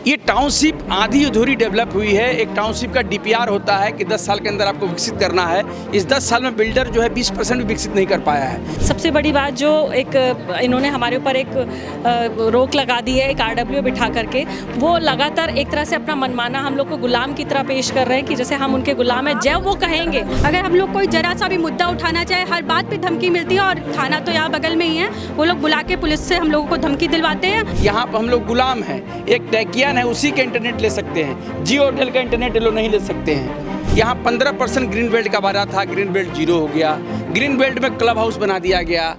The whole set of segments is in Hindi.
ये टाउनशिप आधी अधूरी डेवलप हुई है। एक टाउनशिप का डीपीआर होता है कि 10 साल के अंदर आपको विकसित करना है। इस 10 साल में बिल्डर जो है 20% भी विकसित नहीं कर पाया है। सबसे बड़ी बात जो एक इन्होंने हमारे ऊपर एक रोक लगा दी है, एक आरडब्ल्यू बिठा करके, वो लगातार एक तरह से अपना मनमाना हम लोग को गुलाम की तरह पेश कर रहे हैं कि जैसे हम उनके गुलाम हैं, जब वो कहेंगे। अगर हम लोग कोई जरा सा भी मुद्दा उठाना चाहे, हर बात पे धमकी मिलती है और थाना तो यहाँ बगल में ही है, वो लोग बुला के पुलिस से हम लोगों को धमकी दिलवाते हैं। यहाँ पर हम लोग गुलाम हैं। एक टैकियन है, उसी का इंटरनेट ले सकते हैं। जियो होटल का इंटरनेट ये लोग नहीं ले सकते हैं। यहाँ 15% ग्रीन बेल्ट का वादा था, ग्रीन बेल्ट 0 हो गया। ग्रीन बेल्ट में क्लब हाउस बना दिया गया।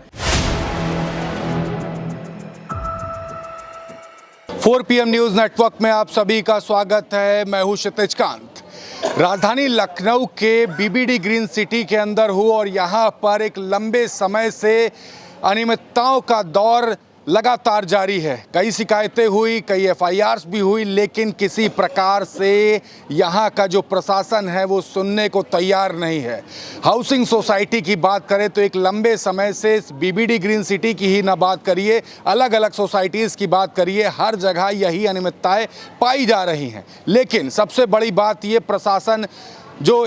4 PM न्यूज़ नेटवर्क में आप सभी का स्वागत है। मैं हूं क्षितिज कांत। राजधानी लखनऊ के बीबीडी ग्रीन सिटी के अंदर हूं और यहां पर एक लंबे समय से अनियमितताओं का दौर लगातार जारी है। कई शिकायतें हुई, कई FIRs भी हुई, लेकिन किसी प्रकार से यहाँ का जो प्रशासन है वो सुनने को तैयार नहीं है। हाउसिंग सोसाइटी की बात करें तो एक लंबे समय से बीबीडी ग्रीन सिटी की ही ना बात करिए, अलग अलग सोसाइटीज़ की बात करिए, हर जगह यही अनियमितताएं पाई जा रही हैं। लेकिन सबसे बड़ी बात ये, प्रशासन जो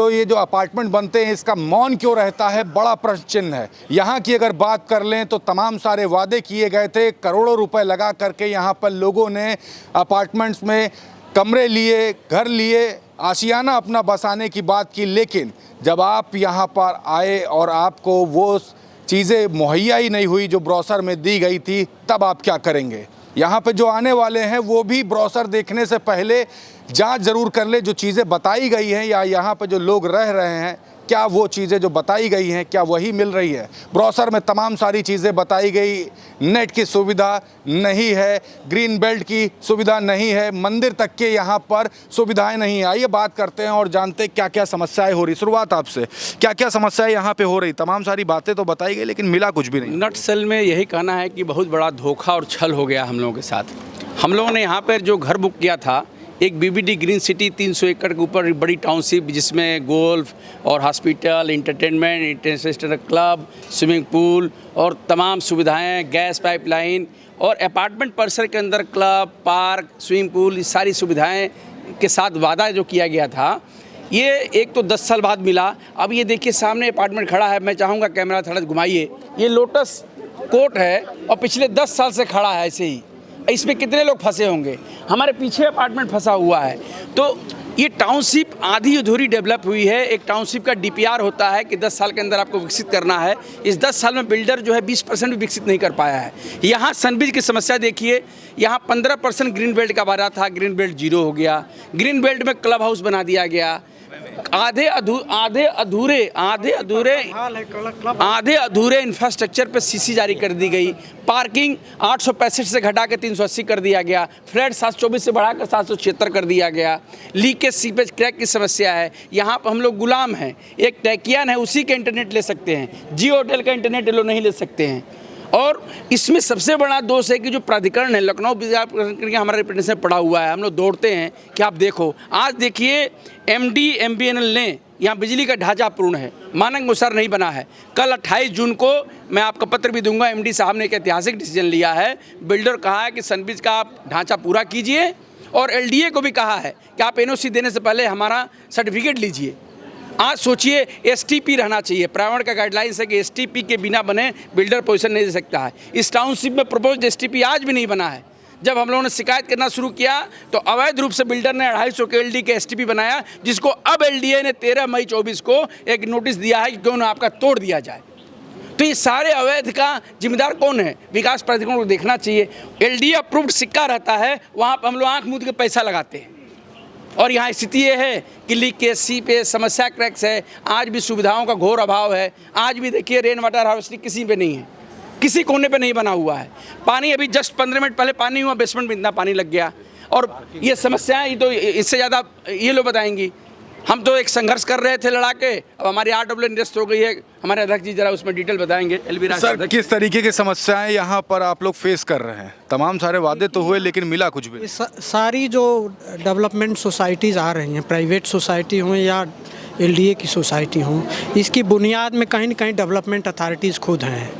ये अपार्टमेंट बनते हैं, इसका मौन क्यों रहता है, बड़ा प्रश्न चिन्ह है। यहाँ की अगर बात कर लें तो तमाम सारे वादे किए गए थे, करोड़ों रुपए लगा करके यहाँ पर लोगों ने अपार्टमेंट्स में कमरे लिए, घर लिए, आशियाना अपना बसाने की बात की। लेकिन जब आप यहाँ पर आए और आपको वो चीज़ें मुहैया ही नहीं हुई जो ब्रोशर में दी गई थी, तब आप क्या करेंगे? यहाँ पे जो आने वाले हैं वो भी ब्रोशर देखने से पहले जांच ज़रूर कर ले, जो चीज़ें बताई गई हैं या यहाँ पे जो लोग रह रहे हैं, क्या वो चीज़ें जो बताई गई हैं क्या वही मिल रही है। ब्रोशर में तमाम सारी चीज़ें बताई गई, नेट की सुविधा नहीं है, ग्रीन बेल्ट की सुविधा नहीं है, मंदिर तक के यहाँ पर सुविधाएं नहीं है। आइए बात करते हैं और जानते क्या क्या समस्याएं हो रही। शुरुआत आपसे, क्या क्या समस्याएं यहाँ पे हो रही? तमाम सारी बातें तो बताई गई लेकिन मिला कुछ भी नहीं। नटसेल में यही कहना है कि बहुत बड़ा धोखा और छल हो गया हम लोगों के साथ। हम लोगों ने यहाँ पर जो घर बुक किया था, एक बीबीडी ग्रीन सिटी 300 एकड़ के ऊपर बड़ी टाउनशिप, जिसमें गोल्फ और hospital, entertainment, international club, swimming pool और तमाम सुविधाएं, गैस पाइपलाइन और अपार्टमेंट परिसर के अंदर क्लब, पार्क, स्विमिंग पूल, ये सारी सुविधाएं के साथ वादा जो किया गया था, ये एक तो 10 साल बाद मिला। अब ये देखिए सामने अपार्टमेंट खड़ा है, मैं चाहूँगा कैमरा थोड़ा घुमाइए। ये लोटस कोर्ट है और पिछले 10 साल से खड़ा है ऐसे ही। इसमें कितने लोग फंसे होंगे? हमारे पीछे अपार्टमेंट फंसा हुआ है। तो ये टाउनशिप आधी अधूरी डेवलप हुई है। एक टाउनशिप का डीपीआर होता है कि 10 साल के अंदर आपको विकसित करना है। इस 10 साल में बिल्डर जो है 20% भी विकसित नहीं कर पाया है। यहाँ सनबिज की समस्या देखिए, यहाँ 15% ग्रीन बेल्ट का वादा था, ग्रीन बेल्ट 0 हो गया। ग्रीन बेल्ट में क्लब हाउस बना दिया गया। आधे अधूरे इंफ्रास्ट्रक्चर पे सीसी जारी कर दी गई। पार्किंग 865 से घटा के 380 कर दिया गया। फ्लैट 724 से बढ़ाकर 776 कर दिया गया। लीकेज, सीपेज, क्रैक की समस्या है। यहाँ पर हम लोग गुलाम हैं। एक टैकियन है, उसी का इंटरनेट ले सकते हैं। जियो होटल का इंटरनेट ये लोग नहीं ले सकते हैं। और इसमें सबसे बड़ा दोष है कि जो प्राधिकरण है, लखनऊ बिजली प्राधिकरण हमारा रिप्रेजेंटेशन पड़ा हुआ है। हम लोग दौड़ते हैं कि आप देखो, आज देखिए MD MBNL ने यहाँ बिजली का ढांचा पूर्ण है, मानक अनुसार नहीं बना है। कल 28 जून को मैं आपका पत्र भी दूंगा। MD साहब ने एक ऐतिहासिक डिसीजन लिया है। बिल्डर कहा है कि सनबिज का आप ढांचा पूरा कीजिए और LDA को भी कहा है कि आप NOC देने से पहले हमारा सर्टिफिकेट लीजिए। आज सोचिए, STP रहना चाहिए। प्राइवेट का गाइडलाइंस है कि STP के बिना बने बिल्डर पोजीशन नहीं दे सकता है। इस टाउनशिप में प्रपोज्ड STP आज भी नहीं बना है। जब हम लोगों ने शिकायत करना शुरू किया तो अवैध रूप से बिल्डर ने 250 KLD के STP बनाया, जिसको अब LDA ने 13 मई 24 को एक नोटिस दिया है कि क्यों ना आपका तोड़ दिया जाए। तो ये सारे अवैध का जिम्मेदार कौन है? विकास प्राधिकरण को देखना चाहिए। LDA अप्रूव्ड सिक्का रहता है, वहाँ पर हम लोग आँख मूंद के पैसा लगाते हैं। और यहाँ स्थिति ये है कि लीकेज, सीपेज, समस्या, क्रैक्स है। आज भी सुविधाओं का घोर अभाव है। आज भी देखिए रेन वाटर हार्वेस्टिंग किसी पे नहीं है, किसी कोने पे नहीं बना हुआ है। पानी अभी जस्ट 15 मिनट पहले पानी हुआ, बेसमेंट में इतना पानी लग गया। और ये समस्याएं ये तो इससे ज़्यादा ये लोग बताएंगी। हम तो एक संघर्ष कर रहे थे लड़ा के, अब हमारी RW निरस्त हो गई है। हमारे अध्यक्ष जी जरा उसमें डिटेल बताएंगे। LB राज सर, किस तरीके की समस्याएं यहाँ पर आप लोग फेस कर रहे हैं? तमाम सारे वादे तो हुए लेकिन मिला कुछ भी? सारी जो डेवलपमेंट सोसाइटीज़ आ रही हैं, प्राइवेट सोसाइटी हों या LDA की सोसाइटी हों, इसकी बुनियाद में कहीं न कहीं डेवलपमेंट अथॉरिटीज़ खुद हैं।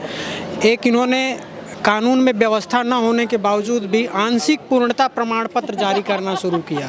एक इन्होंने कानून में व्यवस्था न होने के बावजूद भी आंशिक पूर्णता प्रमाण पत्र जारी करना शुरू किया।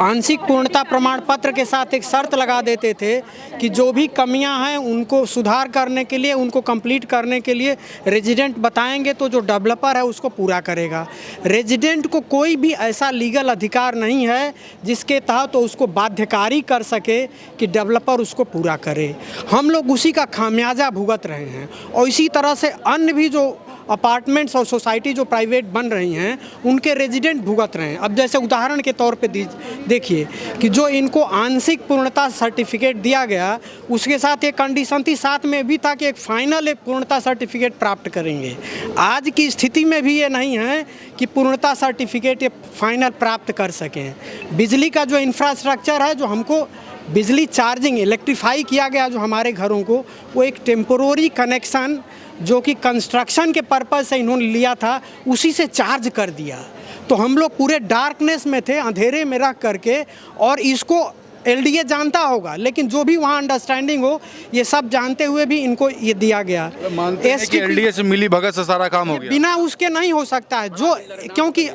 आंशिक पूर्णता प्रमाण पत्र के साथ एक शर्त लगा देते थे कि जो भी कमियां हैं उनको सुधार करने के लिए, उनको कंप्लीट करने के लिए रेजिडेंट बताएंगे तो जो डेवलपर है उसको पूरा करेगा। रेजिडेंट को कोई भी ऐसा लीगल अधिकार नहीं है जिसके तहत तो उसको बाध्यकारी कर सके कि डेवलपर उसको पूरा करे। हम लोग उसी का खामियाजा भुगत रहे हैं और इसी तरह से अन्य भी जो अपार्टमेंट्स और सोसाइटी जो प्राइवेट बन रही हैं उनके रेजिडेंट भुगत रहे हैं। अब जैसे उदाहरण के तौर पे देखिए कि जो इनको आंशिक पूर्णता सर्टिफिकेट दिया गया उसके साथ एक कंडीशन थी, साथ में भी था कि एक फाइनल एक पूर्णता सर्टिफिकेट प्राप्त करेंगे। आज की स्थिति में भी ये नहीं है कि पूर्णता सर्टिफिकेट ये फाइनल प्राप्त कर सकें। बिजली का जो इंफ्रास्ट्रक्चर है, जो हमको बिजली चार्जिंग इलेक्ट्रीफाई किया गया जो हमारे घरों को, वो एक टेम्पोररी कनेक्शन जो कि कंस्ट्रक्शन के पर्पज़ से इन्होंने लिया था उसी से चार्ज कर दिया। तो हम लोग पूरे डार्कनेस में थे, अंधेरे में रख करके, और इसको एलडीए जानता होगा, लेकिन जो भी वहाँ अंडरस्टैंडिंग हो ये सब जानते हुए भी इनको ये दिया गया। मानते हैं कि एलडीए से मिली भगत से सारा काम हो गया? बिना उसके नहीं हो सकता है। जो क्योंकि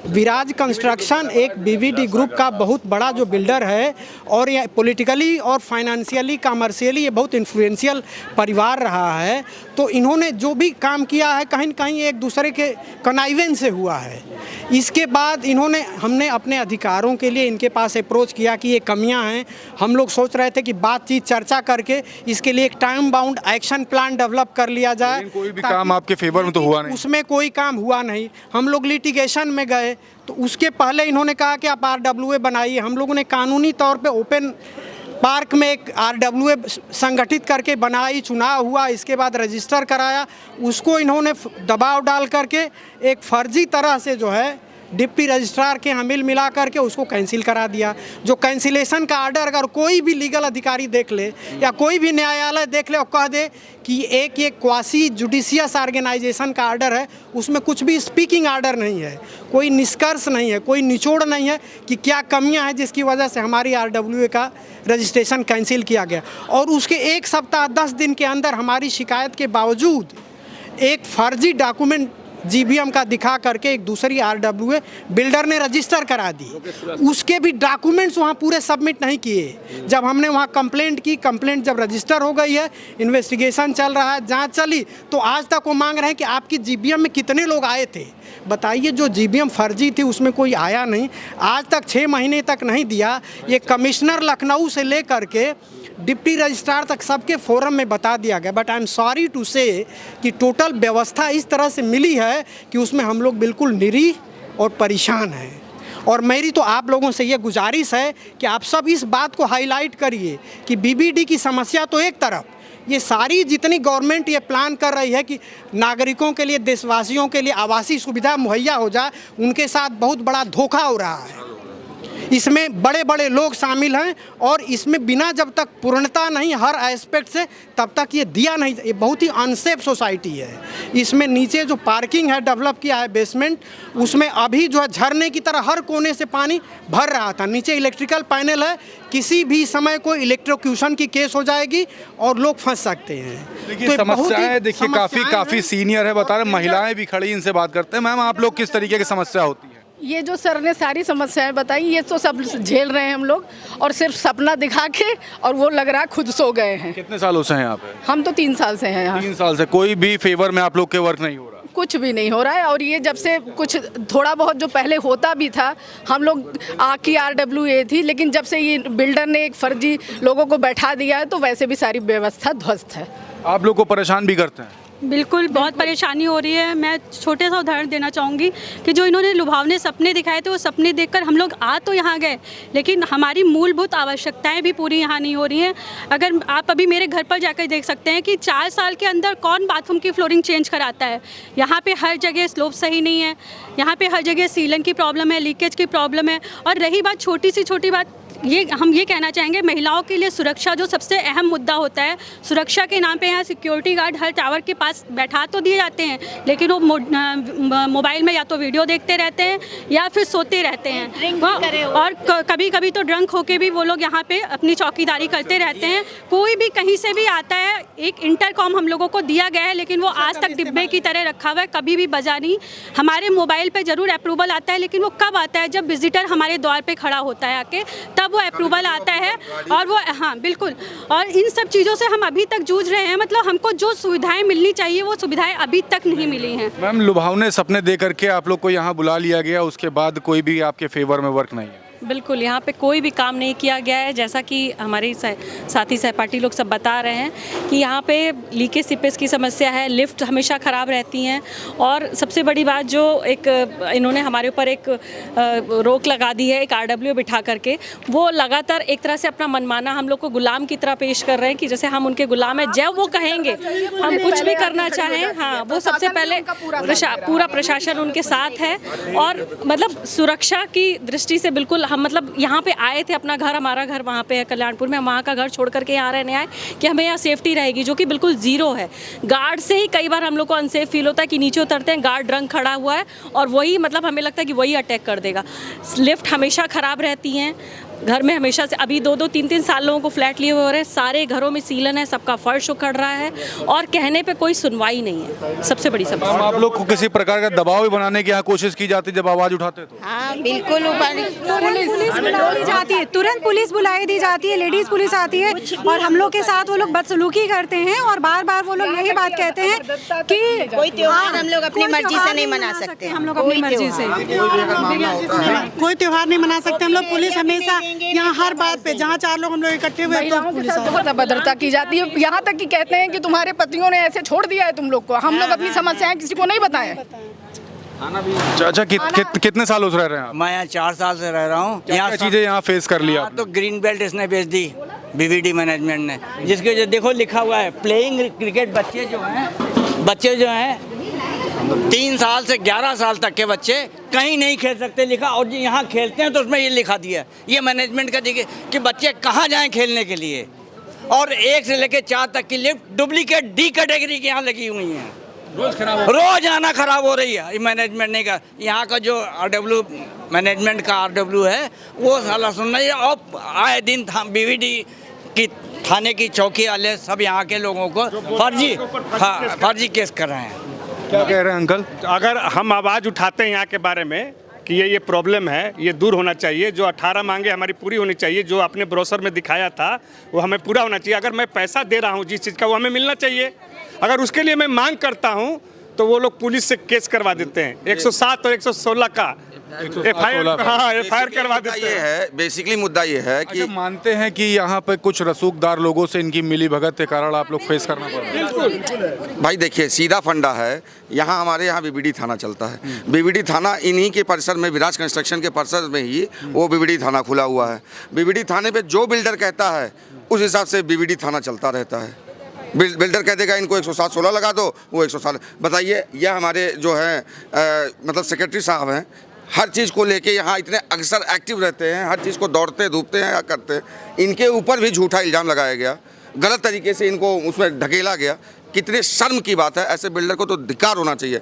विराज कंस्ट्रक्शन एक बीवीडी ग्रुप का बहुत बड़ा जो बिल्डर है और ये पॉलिटिकली और फाइनेंशियली कमर्शियली ये बहुत इन्फ्लुएंशियल परिवार रहा है, तो इन्होंने जो भी काम किया है कहीं न कहीं एक दूसरे के कनाइवेंस से हुआ है। इसके बाद हमने अपने अधिकारों के लिए इनके पास अप्रोच किया कि ये कमियां हैं। हम लोग सोच रहे थे कि बातचीत चर्चा करके इसके लिए एक time bound action plan develop कर लिया जाए। कोई भी काम आपके फेवर में तो हुआ नहीं? उसमें कोई काम हुआ नहीं। हम लोग लिटिगेशन में गए तो उसके पहले इन्होंने कहा कि आप RWA बनाइए। हम लोगों ने कानूनी तौर पे ओपन पार्क में एक RWA संगठित करके बनाई, चुनाव हुआ, इसके बाद रजिस्टर कराया। उसको इन्होंने दबाव डाल करके एक फर्जी तरह से जो है डिप्टी रजिस्ट्रार के यहाँ मिला करके उसको कैंसिल करा दिया। जो कैंसिलेशन का आर्डर अगर कोई भी लीगल अधिकारी देख ले या कोई भी न्यायालय देख ले और कह दे कि एक क्वासी जुडिशियस ऑर्गेनाइजेशन का आर्डर है, उसमें कुछ भी स्पीकिंग आर्डर नहीं है, कोई निष्कर्ष नहीं है, कोई निचोड़ नहीं है कि क्या कमियां हैं जिसकी वजह से हमारी RWA का रजिस्ट्रेशन कैंसिल किया गया। और उसके 1 सप्ताह 10 दिन के अंदर हमारी शिकायत के बावजूद एक फर्जी डॉक्यूमेंट GBM का दिखा करके एक दूसरी RWA बिल्डर ने रजिस्टर करा दी। उसके भी डॉक्यूमेंट्स वहाँ पूरे सबमिट नहीं किए। जब हमने वहाँ कंप्लेंट की, कंप्लेंट जब रजिस्टर हो गई है, इन्वेस्टिगेशन चल रहा है, जांच चली, तो आज तक वो मांग रहे हैं कि आपकी GBM में कितने लोग आए थे। बताइए, जो GBM फर्जी थी उसमें कोई आया नहीं, आज तक 6 महीने तक नहीं दिया। ये कमिश्नर लखनऊ से ले करके डिप्टी रजिस्ट्रार तक सबके फोरम में बता दिया गया। But I am sorry to say कि टोटल व्यवस्था इस तरह से मिली है कि उसमें हम लोग बिल्कुल निरीह और परेशान हैं। और मेरी तो आप लोगों से ये गुजारिश है कि आप सब इस बात को हाईलाइट करिए कि BBD की समस्या तो एक तरफ, ये सारी जितनी गवर्नमेंट ये प्लान कर रही है कि नागरिकों के लिए, देशवासियों के लिए आवासीय सुविधा मुहैया हो जाए, उनके साथ बहुत बड़ा धोखा हो रहा है। इसमें बड़े बड़े लोग शामिल हैं और इसमें बिना जब तक पूर्णता नहीं हर एस्पेक्ट से, तब तक ये दिया नहीं। ये बहुत ही अनसेफ सोसाइटी है। इसमें नीचे जो पार्किंग है डेवलप किया है बेसमेंट, उसमें अभी जो है झरने की तरह हर कोने से पानी भर रहा था। नीचे इलेक्ट्रिकल पैनल है, किसी भी समय कोई इलेक्ट्रोक्यूशन की केस हो जाएगी और लोग फंस सकते हैं। देखिए समस्याएं, देखिए काफ़ी सीनियर है, बता रहे महिलाएं भी खड़ी, इनसे बात करते हैं। मैम, आप लोग किस तरीके की समस्या होती है? ये जो सर ने सारी समस्याएं बताई, ये तो सब झेल रहे हैं हम लोग, और सिर्फ सपना दिखा के, और वो लग रहा है खुद सो गए हैं। कितने सालों से हैं यहाँ पे? हम तो 3 साल से हैं यहाँ। 3 साल से कोई भी फेवर में आप लोग के वर्क नहीं हो रहा? कुछ भी नहीं हो रहा है। और ये जब से कुछ थोड़ा बहुत जो पहले होता भी था, हम लोग की RWA थी, लेकिन जब से ये बिल्डर ने एक फर्जी लोगों को बैठा दिया है, तो वैसे भी सारी व्यवस्था ध्वस्त है। आप लोग को परेशान भी करते हैं? बिल्कुल, बहुत परेशानी हो रही है। मैं छोटे सा उदाहरण देना चाहूँगी कि जो इन्होंने लुभावने सपने दिखाए थे, वो सपने देखकर हम लोग आ तो यहाँ गए, लेकिन हमारी मूलभूत आवश्यकताएं भी पूरी यहाँ नहीं हो रही हैं। अगर आप अभी मेरे घर पर जाकर देख सकते हैं कि 4 साल के अंदर कौन बाथरूम की फ्लोरिंग चेंज कराता है। यहाँ पे हर जगह स्लोप सही नहीं है, यहाँ पे हर जगह सीलन की प्रॉब्लम है, लीकेज की प्रॉब्लम है। और रही बात छोटी बात ये हम ये कहना चाहेंगे, महिलाओं के लिए सुरक्षा जो सबसे अहम मुद्दा होता है, सुरक्षा के नाम पे यहाँ सिक्योरिटी गार्ड हर टावर के पास बैठा तो दिए जाते हैं, लेकिन वो मोबाइल में या तो वीडियो देखते रहते हैं या फिर सोते रहते हैं, और कभी कभी तो ड्रंक होके भी वो लोग यहाँ पे अपनी चौकीदारी करते रहते हैं। कोई भी कहीं से भी आता है, एक इंटरकॉम हम लोगों को दिया गया है, लेकिन वो आज तक डिब्बे की तरह रखा हुआ है, कभी भी बजा नहीं। हमारे मोबाइल पे ज़रूर अप्रूवल आता है, लेकिन वो कब आता है? जब विजिटर हमारे द्वार पे खड़ा होता है आके, तब वो अप्रूवल आता है। और वो, हाँ बिल्कुल, और इन सब चीज़ों से हम अभी तक जूझ रहे हैं। मतलब हमको जो सुविधाएं मिलनी चाहिए वो सुविधाएं अभी तक नहीं मिली हैं। मैम, लुभावने सपने दे करके आप लोग को यहाँ बुला लिया गया, उसके बाद कोई भी आपके फेवर में वर्क नहीं है? बिल्कुल, यहाँ पे कोई भी काम नहीं किया गया है। जैसा कि हमारे साथी सहपाठी लोग सब बता रहे हैं कि यहाँ पे लीकेज सीपेज की समस्या है, लिफ्ट हमेशा ख़राब रहती हैं, और सबसे बड़ी बात जो एक इन्होंने हमारे ऊपर एक रोक लगा दी है, एक RWA बिठा करके, वो लगातार एक तरह से अपना मनमाना हम लोग को गुलाम की तरह पेश कर रहे हैं कि जैसे हम उनके गुलाम हैं, जब वो कहेंगे हम कुछ भी करना चाहें, हाँ, वो सबसे पहले पूरा प्रशासन उनके साथ है। और मतलब सुरक्षा की दृष्टि से बिल्कुल हम मतलब यहाँ पे आए थे, अपना घर, हमारा घर वहाँ पे है कल्याणपुर में, हम वहाँ का घर छोड़ करके यहाँ रहने आए कि हमें यहाँ सेफ्टी रहेगी, जो कि बिल्कुल ज़ीरो है। गार्ड से ही कई बार हम लोग को अनसेफ फील होता है कि नीचे उतरते हैं, गार्ड ड्रंक खड़ा हुआ है, और वही मतलब हमें लगता है कि वही अटैक कर देगा। लिफ्ट हमेशा ख़राब रहती हैं, घर में हमेशा से अभी 2-2, 3-3 साल लोगों को फ्लैट लिए हुए हो रहे हैं, सारे घरों में सीलन है, सबका फर्श उखड़ रहा है, और कहने पे कोई सुनवाई नहीं है। सबसे बड़ी समस्या। आप लोग को किसी प्रकार का दबाव भी बनाने की यहाँ कोशिश की जाती जब आवाज़ उठाते तो? हाँ बिल्कुल, पुलिस बुलाई दी जाती है, तुरंत पुलिस बुलाई दी जाती है, लेडीज पुलिस आती है, और हम लोग के साथ वो लोग बदसलूकी करते हैं, और बार बार वो लोग यही बात कहते हैं कि कोई त्योहार हम लोग अपनी मर्जी से नहीं मना सकते। हम लोग अपनी मर्जी से कोई त्योहार नहीं मना सकते हम लोग। पुलिस हमेशा यहाँ हर बात पे, जहाँ 4 लोग हम लोग इकट्ठे हुए तो महिलाओं के साथ बहुत अभद्रता की जाती है, यहाँ तक कि कहते हैं कि तुम्हारे पतियों ने ऐसे छोड़ दिया है तुम लोग को। हम लोग अपनी समस्याएं किसी को नहीं बताएं। अच्छा, कितने सालों से रह रहे हैं आप? मैं यहाँ 4 साल से रह रहा हूँ। यहाँ चीजें यहाँ फेस कर लिया? तो ग्रीन बेल्ट इसने बेच दी BVD मैनेजमेंट ने, जिसके जो देखो लिखा हुआ है प्लेइंग क्रिकेट। बच्चे जो हैं 3 साल से 11 साल तक के बच्चे कहीं नहीं खेल सकते लिखा, और जो यहाँ खेलते हैं तो उसमें ये लिखा दिया ये मैनेजमेंट का देखिए कि बच्चे कहाँ जाएं खेलने के लिए। और 1 से लेकर 4 तक की लिफ्ट डुप्लीकेट D कैटेगरी की यहाँ लगी हुई हैं, रोज आना खराब हो रही है। ये मैनेजमेंट नहीं का, यहाँ का जो RW मैनेजमेंट का RW है वो साला सुन रही है, और आए दिन BVD की थाने की चौकी वाले सब यहाँ के लोगों को फर्जी केस कर रहे हैं। क्या कह रहे हैं अंकल? अगर हम आवाज़ उठाते हैं यहाँ के बारे में कि ये प्रॉब्लम है, ये दूर होना चाहिए, जो 18 मांगे हमारी पूरी होनी चाहिए, जो आपने ब्रोशर में दिखाया था वो हमें पूरा होना चाहिए। अगर मैं पैसा दे रहा हूँ जिस चीज़ का, वो हमें मिलना चाहिए। अगर उसके लिए मैं मांग करता हूँ तो वो लोग पुलिस से केस करवा देते हैं, 107 और 116 का FIR करवा देते हैं। ये है बेसिकली मुद्दा ये है कि मानते हैं कि यहाँ पे कुछ रसूखदार लोगों से इनकी मिली भगत के कारण आप लोग फेस करना पड़ रहा है? भाई देखिए, सीधा फंडा है। यहाँ हमारे यहाँ BVD थाना चलता है। BVD थाना इन्हीं के परिसर में, विराज कंस्ट्रक्शन के परिसर में ही वो BVD थाना खुला हुआ है। BVD थाने पे जो बिल्डर कहता है उस हिसाब से BVD थाना चलता रहता है। बिल्डर कह देगा इनको 107-16 लगा दो, वो 107। बताइए, यह हमारे जो हैं मतलब सेक्रेटरी साहब हैं, हर चीज़ को लेके यहाँ इतने अक्सर एक्टिव रहते हैं, हर चीज़ को दौड़ते धूपते हैं या करते हैं। इनके ऊपर भी झूठा इल्ज़ाम लगाया गया, गलत तरीके से इनको उसमें ढकेला गया। कितने शर्म की बात है। ऐसे बिल्डर को तो धिक्कार होना चाहिए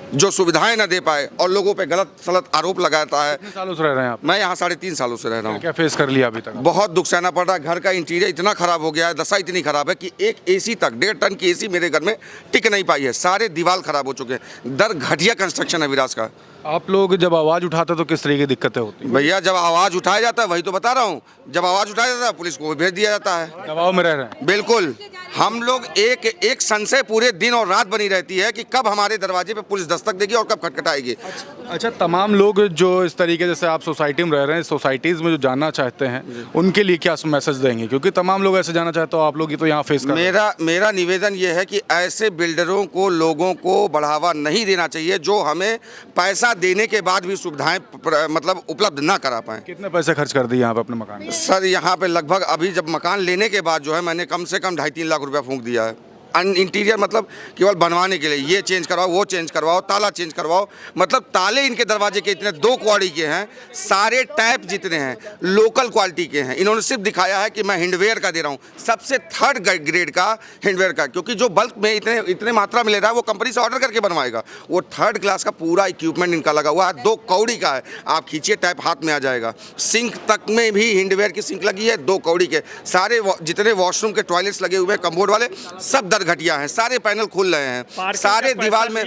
जो सुविधाएं ना दे पाए और लोगों पे गलत सलत आरोप लगाता है। कितने सालों से रह रहे हैं आप? मैं यहाँ 3.5 सालों से रह रहा हूँ। क्या फेस कर लिया अभी तक? बहुत दुख सहना पड़ रहा है। घर का इंटीरियर इतना खराब हो गया है, दशा इतनी खराब है कि एक AC तक 1.5 टन की AC मेरे घर में टिक नहीं पाई है। सारे दीवार खराब हो चुके हैं। दर घटिया कंस्ट्रक्शन है विराज का। आप लोग जब आवाज़ उठाते तो किस तरीके की दिक्कतें होती? भैया, जब आवाज़ उठाया जाता है, वही तो बता रहा हूँ, जब आवाज़ उठाया जाता है पुलिस को भेज दिया जाता है। दबाव में रह रहे हैं? बिल्कुल। हम लोग एक संशय पूरे दिन और रात बनी रहती है कि कब हमारे दरवाजे पे पुलिस दस्तक देगी और कब खटखटाएगी। अच्छा, तमाम लोग जो इस तरीके जैसे आप सोसाइटी में रह रहे हैं, सोसाइटीज़ में जो जानना चाहते हैं उनके लिए क्या मैसेज देंगे? क्योंकि तमाम लोग ऐसे जाना चाहते हो, आप लोग ही तो यहाँ फेस कर। मेरा निवेदन ये है कि ऐसे बिल्डरों को, लोगों को बढ़ावा नहीं देना चाहिए जो हमें पैसा देने के बाद भी सुविधाएं मतलब उपलब्ध ना करा पाए। कितने पैसे खर्च कर दिए यहाँ पे अपने मकान में? सर, यहाँ पे लगभग अभी जब मकान लेने के बाद जो है मैंने कम से कम 2.5-3 लाख रुपया फूंक दिया है। इंटीरियर मतलब केवल बनवाने के लिए, ये चेंज करवाओ, वो चेंज करवाओ, ताला चेंज करवाओ, मतलब ताले इनके दरवाजे के इतने 2 क्वालिटी के हैं, सारे टाइप जितने हैं लोकल क्वालिटी के हैं। इन्होंने सिर्फ दिखाया है कि मैं हिंडवेयर का दे रहा हूँ, सबसे 3rd ग्रेड का हिंडवेयर का, क्योंकि जो बल्क में इतने मात्रा में ले रहा है वो कंपनी से ऑर्डर करके बनवाएगा। वो 3rd क्लास का पूरा इक्विपमेंट इनका लगा हुआ है, 2 कौड़ी का है, आप खींचिए टाइप हाथ में आ जाएगा। सिंक तक में भी हिंडवेयर की सिंक लगी है, 2 कौड़ी के। सारे जितने वॉशरूम के टॉयलेट्स लगे हुए हैं कम्बोर्ड वाले, सब दरघटिया हैं, सारे पैनल खुल रहे हैं, सारे दीवार में,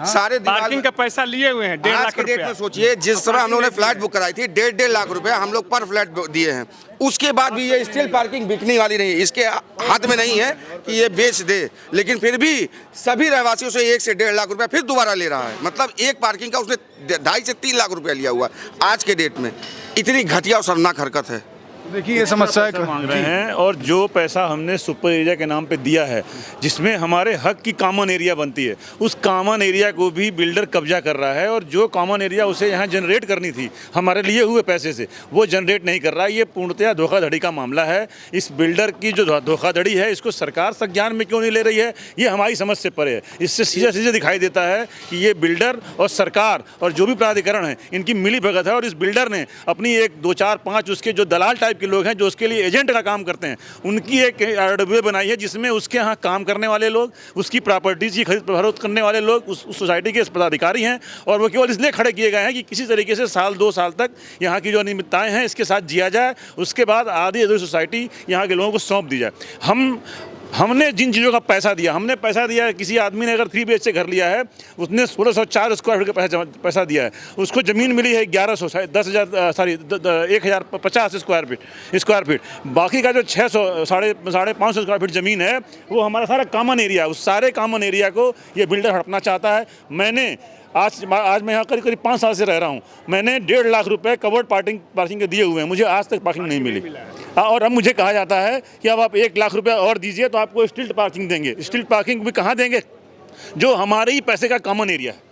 सारे पार्किंग का पैसा लिए हुए हैं 1.5 लाख रुपया। सोचिए जिस समय हम लोगों ने फ्लैट बुक कराई थी 1.5 लाख रुपया हम लोग पर फ्लैट दिए हैं, उसके बाद भी ये स्टिल पार्किंग बिकने वाली नहीं है। इसके हाथ में नहीं है कि ये बेच दे, लेकिन फिर भी सभी रहवासियों से 1 से 1.5 लाख रुपया फिर दोबारा ले रहा है। मतलब एक पार्किंग का उसने 2.5 से 3 लाख रुपया लिया हुआ है। आज के डेट में इतनी घटिया और शर्मनाक हरकत है। देखिए ये समस्या मांग रहे हैं, और जो पैसा हमने सुपर एरिया के नाम पे दिया है, जिसमें हमारे हक की कॉमन एरिया बनती है, उस कॉमन एरिया को भी बिल्डर कब्जा कर रहा है, और जो कॉमन एरिया उसे यहाँ जनरेट करनी थी हमारे लिए हुए पैसे से, वो जनरेट नहीं कर रहा है। ये पूर्णतया धोखाधड़ी का मामला है। इस बिल्डर की जो धोखाधड़ी है, इसको सरकार संज्ञान में क्यों नहीं ले रही है, ये हमारी समझ से परे है। इससे सीधे दिखाई देता है कि ये बिल्डर और सरकार और जो भी प्राधिकरण है, इनकी मिली भगत है। और इस बिल्डर ने अपनी 1, 2, 4, 5 उसके जो दलाल टाइप के लोग हैं, जो उसके लिए एजेंट का काम करते हैं, उनकी एक RWA बनाई है, जिसमें उसके यहाँ काम करने वाले लोग, उसकी प्रॉपर्टीज की खरीद फरोख्त करने वाले लोग उस सोसाइटी के पदाधिकारी हैं, और वो केवल इसलिए खड़े किए गए हैं कि किसी तरीके से 1-2 साल तक यहाँ की जो अनियमितताएं हैं इसके साथ जिया जाए, उसके बाद आधी अधूरी सोसाइटी यहाँ के लोगों को सौंप दी जाए। हमने जिन चीज़ों का पैसा दिया, हमने पैसा दिया है, किसी आदमी ने अगर 3 BHK से घर लिया है, उसने 1604 स्क्वायर फीट का पैसा दिया है, उसको ज़मीन मिली है 1100 1050 स्क्वायर फीट। बाकी का जो 600 साढ़े 500 स्क्वायर फीट ज़मीन है, वो हमारा सारा कॉमन एरिया है। उस सारे कॉमन एरिया को ये बिल्डर हड़पना चाहता है। मैंने आज मैं यहाँ करीब 5 साल से रह रहा हूँ। मैंने 1.5 लाख रुपए कवर्ड पार्किंग के दिए हुए हैं, मुझे आज तक पार्किंग नहीं मिली। और अब मुझे कहा जाता है कि अब आप 1 लाख रुपया और दीजिए तो आपको स्ट्रीट पार्किंग देंगे। स्ट्रीट पार्किंग भी कहाँ देंगे? जो हमारे ही पैसे का कॉमन एरिया है,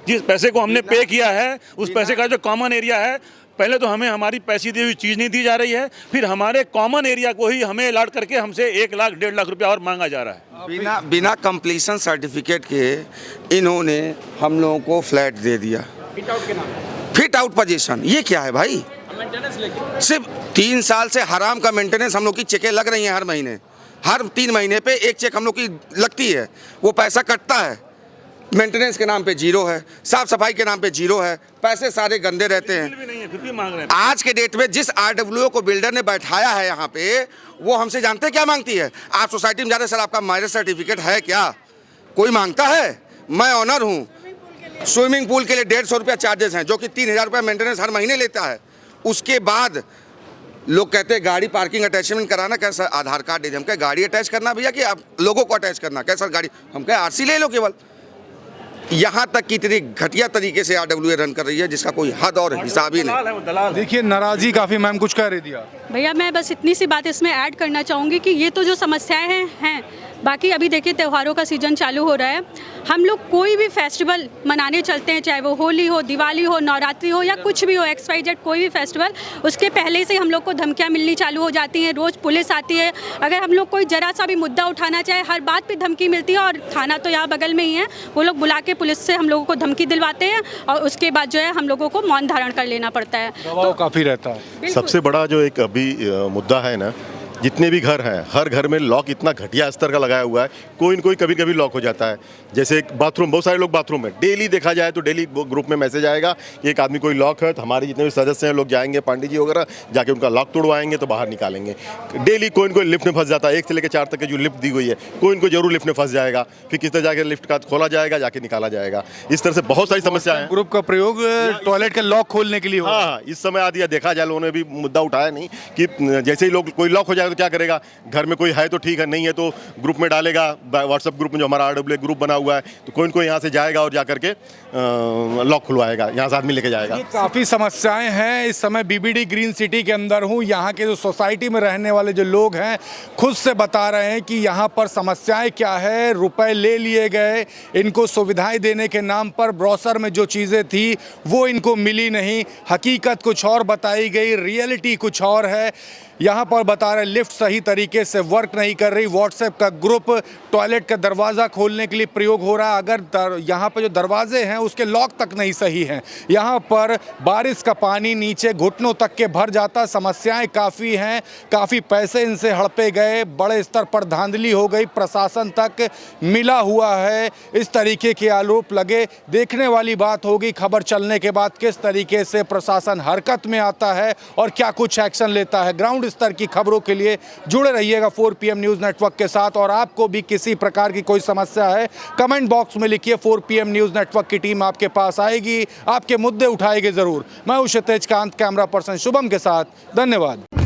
जिस पैसे को हमने पे किया है, उस पैसे का जो कॉमन एरिया है, पहले तो हमें हमारी पैसी दी हुई चीज़ नहीं दी जा रही है, फिर हमारे कॉमन एरिया को ही हमें अलॉट करके हमसे 1 लाख 1.5 लाख रुपया और मांगा जा रहा है। बिना कंप्लीशन सर्टिफिकेट के इन्होंने हम लोगों को फ्लैट दे दिया, फिट आउट पोजीशन। ये क्या है भाई? सिर्फ 3 साल से हराम का मेंटेनेंस हम लोग की चेकें लग रही हैं हर महीने, हर 3 महीने पे एक चेक हम लोग की लगती है, वो पैसा कटता है। मेंटेनेंस के नाम पे 0 है, साफ सफाई के नाम पे 0 है, पैसे सारे गंदे रहते हैं। फिर भी मांग रहे हैं। आज के डेट में जिस RWO को बिल्डर ने बैठाया है यहाँ पे, वो हमसे जानते हैं क्या मांगती है? आप सोसाइटी में जा रहे सर आपका मैरिज सर्टिफिकेट है क्या? कोई मांगता है? मैं ऑनर हूँ, स्विमिंग पूल के लिए 150 रुपया चार्जेस हैं, जो कि 3000 रुपया मेंटेनेंस हर महीने लेता है। उसके बाद लोग कहते हैं गाड़ी पार्किंग अटैचमेंट कराना, कैसा आधार कार्ड दे दे। हम कहे गाड़ी अटैच करना भैया कि आप लोगों को अटैच करना? कैसा गाड़ी? हम कहे RC ले लो केवल। यहाँ तक कि इतनी घटिया तरीके से RWA रन कर रही है जिसका कोई हद और हिसाब ही नहीं। देखिए नाराजी काफ़ी, मैम कुछ कह रही थी आप। भैया मैं बस इतनी सी बात इसमें ऐड करना चाहूँगी कि ये तो जो समस्याएं हैं बाकी अभी देखिए त्योहारों का सीज़न चालू हो रहा है। हम लोग कोई भी फेस्टिवल मनाने चलते हैं, चाहे वो होली हो, दिवाली हो, नवरात्रि हो या कुछ भी हो, XYZ कोई भी फेस्टिवल, उसके पहले से हम लोग को धमकियाँ मिलनी चालू हो जाती हैं। रोज़ पुलिस आती है, अगर हम लोग कोई ज़रा सा भी मुद्दा उठाना चाहे हर बात पे धमकी मिलती है। और थाना तो यहाँ बगल में ही है, वो लोग बुला के पुलिस से हम लोगों को धमकी दिलवाते हैं और उसके बाद जो है हम लोगों को मौन धारण कर लेना पड़ता है। तो काफ़ी रहता है। सबसे बड़ा जो एक अभी मुद्दा है ना, जितने भी घर हैं, हर घर में लॉक इतना घटिया स्तर का लगाया हुआ है, कोई न कोई कभी कभी लॉक हो जाता है। जैसे एक बाथरूम, बहुत सारे लोग बाथरूम में डेली देखा जाए तो डेली ग्रुप में मैसेज आएगा कि एक आदमी कोई लॉक है, तो हमारे जितने भी सदस्य हैं लोग जाएंगे, पांडे जी वगैरह जाके उनका लॉक तोड़वाएंगे तो बाहर निकालेंगे। डेली कोई न कोई लिफ्ट में फंस जाता है, 1 से लेकर 4 तक की जो लिफ्ट दी गई है, कोई न कोई जरूर लिफ्ट में फंस जाएगा, फिर किस तरह जाकर लिफ्ट का खोला जाएगा, जाके निकाला जाएगा। इस तरह से बहुत सारी समस्याएं हैं। ग्रुप का प्रयोग टॉयलेट के लॉक खोलने के लिए। हाँ, इस समय आदि देखा जाए, लोगों ने भी मुद्दा उठाया नहीं कि जैसे ही लोग कोई लॉक हो जाए तो क्या करेगा, घर में कोई है तो ठीक है, नहीं है तो ग्रुप में डालेगा। व्हाट्सएप ग्रुप में जो हमारा RWA ग्रुप बना हुआ है, तो कोई न कोई यहाँ से जाएगा और जाकर के लॉक खुलवाएगा, यहाँ से आदमी लेके जाएगा। काफ़ी समस्याएं हैं। इस समय BBD ग्रीन सिटी के अंदर हूँ। यहाँ के जो सोसाइटी में रहने वाले जो लोग हैं खुद से बता रहे हैं कि यहाँ पर समस्याएं क्या है। रुपए ले लिए गए, इनको सुविधाएं देने के नाम पर ब्रोशर में जो चीज़ें थी वो इनको मिली नहीं। हकीकत कुछ और बताई गई, रियलिटी कुछ और है। यहाँ पर बता रहे लिफ्ट सही तरीके से वर्क नहीं कर रही, व्हाट्सएप का ग्रुप टॉयलेट का दरवाज़ा खोलने के लिए प्रयोग हो रहा है, अगर यहाँ पर जो दरवाजे हैं उसके लॉक तक नहीं सही हैं। यहाँ पर बारिश का पानी नीचे घुटनों तक के भर जाता, समस्याएं काफ़ी हैं, काफ़ी पैसे इनसे हड़पे गए, बड़े स्तर पर धांधली हो गई, प्रशासन तक मिला हुआ है, इस तरीके के आरोप लगे। देखने वाली बात होगी खबर चलने के बाद किस तरीके से प्रशासन हरकत में आता है और क्या कुछ एक्शन लेता है। ग्राउंड स्तर की खबरों के लिए जुड़े रहिएगा 4 PM न्यूज़ नेटवर्क के साथ, और आपको भी किसी प्रकार की कोई समस्या है कमेंट बॉक्स में लिखिए, 4 PM न्यूज़ नेटवर्क की टीम आपके पास आएगी, आपके मुद्दे उठाएगी ज़रूर। मैं हूं क्षितिज कांत, कैमरा पर्सन शुभम के साथ, धन्यवाद।